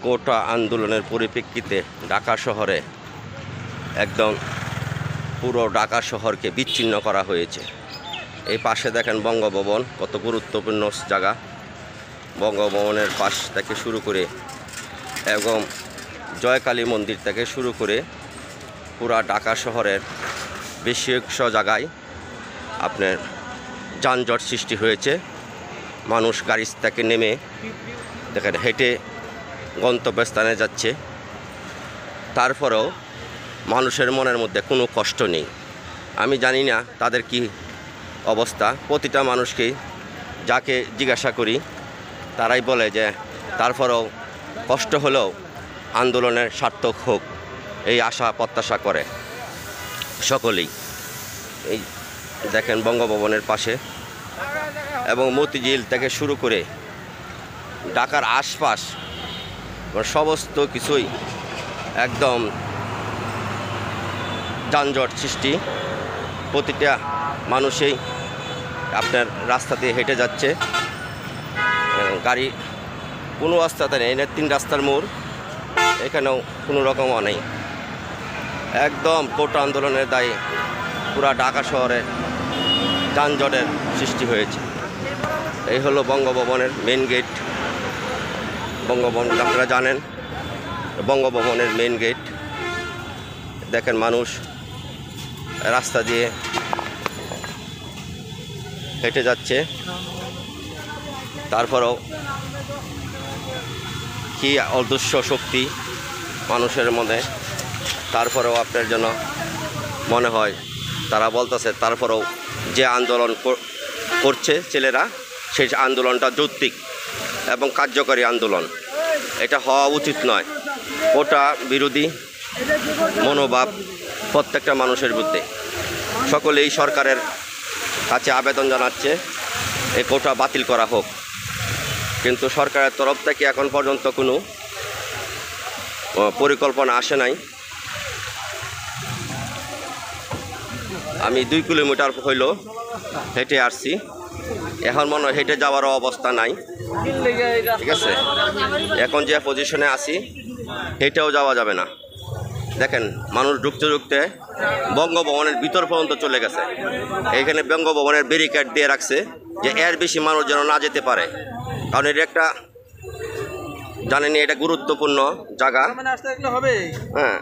কোটা আন্দোলনের পরিপ্রেক্ষিতে ঢাকা শহরে একদম পুরো ঢাকা শহরকে বিচ্ছিন্ন করা হয়েছে। এই পাশে দেখেন বঙ্গভবন, কত গুরুত্বপূর্ণ জায়গা। বঙ্গভবনের পাশ থেকে শুরু করে এবং জয়কালী মন্দির থেকে শুরু করে পুরা ঢাকা শহরের বেশি অংশ জায়গায় আপনার যানজট সৃষ্টি হয়েছে। মানুষ গাড়ি থেকে নেমে দেখেন হেঁটে গন্তব্যস্থানে যাচ্ছে, তারপরেও মানুষের মনের মধ্যে কোনো কষ্ট নেই। আমি জানি না তাদের কি অবস্থা। প্রতিটা মানুষকেই যাকে জিজ্ঞাসা করি তারাই বলে যে তারপরেও কষ্ট হলেও আন্দোলনের সার্থক হোক, এই আশা প্রত্যাশা করে সকলেই। এই দেখেন বঙ্গভবনের পাশে এবং মতিঝিল থেকে শুরু করে ঢাকার আশপাশ সমস্ত কিছুই একদম যানজট সৃষ্টি। প্রতিটা মানুষই আপনার রাস্তা দিয়ে হেঁটে যাচ্ছে, গাড়ি কোনো রাস্তাতে নেই। এটা 3 রাস্তার মোড়, এখানেও কোনো রকমও নেই। একদম কোটা আন্দোলনের দায়ে পুরা ঢাকা শহরে যানজটের সৃষ্টি হয়েছে। এই হলো বঙ্গভবনের মেন গেট। বঙ্গভবন আপনারা জানেন, বঙ্গভবনের মেন গেট। দেখেন মানুষ রাস্তা দিয়ে হেঁটে যাচ্ছে, তারপরেও কি অদৃশ্য শক্তি মানুষের মধ্যে। তারপরেও আপনার জন্য মনে হয় তারা বলতেছে তারপরেও যে আন্দোলন করছে ছেলেরা, সেই আন্দোলনটা যৌক্তিক এবং কার্যকরী আন্দোলন। এটা হওয়া উচিত নয়। কোটা বিরোধী মনোভাব প্রত্যেকটা মানুষের মধ্যে। সকলেই সরকারের কাছে আবেদন জানাচ্ছে এই কোটা বাতিল করা হোক, কিন্তু সরকারের তরফ থেকে এখন পর্যন্ত কোনো পরিকল্পনা আসে নাই। আমি 2 কিলোমিটার হইল হেঁটে আসছি, এখন মনে হয় হেঁটে যাওয়ারও অবস্থা নাই। ঠিক আছে, এখন যে পজিশনে আছি হেঁটেও যাওয়া যাবে না। দেখেন মানুষ ঢুকতে ঢুকতে বঙ্গভবনের ভিতর পর্যন্ত চলে গেছে। এইখানে বঙ্গভবনের ব্যারিকেড দিয়ে রাখছে যে এর বেশি মানুষ যেন না যেতে পারে, কারণ এটা একটা জানেনি এটা গুরুত্বপূর্ণ জায়গা। হ্যাঁ,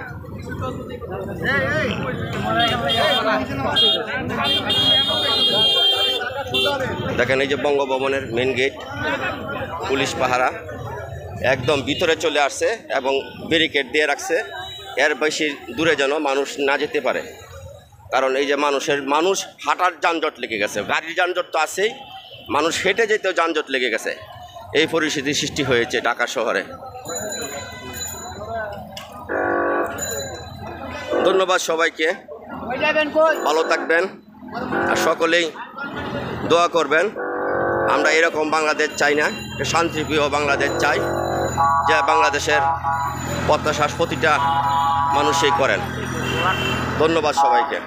দেখেন এই যে বঙ্গভবনের মেন গেট, পুলিশ পাহারা একদম ভিতরে চলে আসছে এবং ব্যারিকেড দিয়ে রাখছে এর বেশি দূরে যেন মানুষ না যেতে পারে। কারণ এই যে মানুষ হাঁটার যানজট লেগে গেছে, গাড়ির যানজট তো আছেই, মানুষ হেঁটে যেতেও যানজট লেগে গেছে। এই পরিস্থিতি সৃষ্টি হয়েছে ঢাকা শহরে। ধন্যবাদ সবাইকে, ভালো থাকবেন আর সকলেই দোয়া করবেন। আমরা এরকম বাংলাদেশ চাই না, শান্তিপ্রিয় বাংলাদেশ চাই, যে বাংলাদেশের প্রত্যাশা প্রতিটা মানুষই করেন। ধন্যবাদ সবাইকে।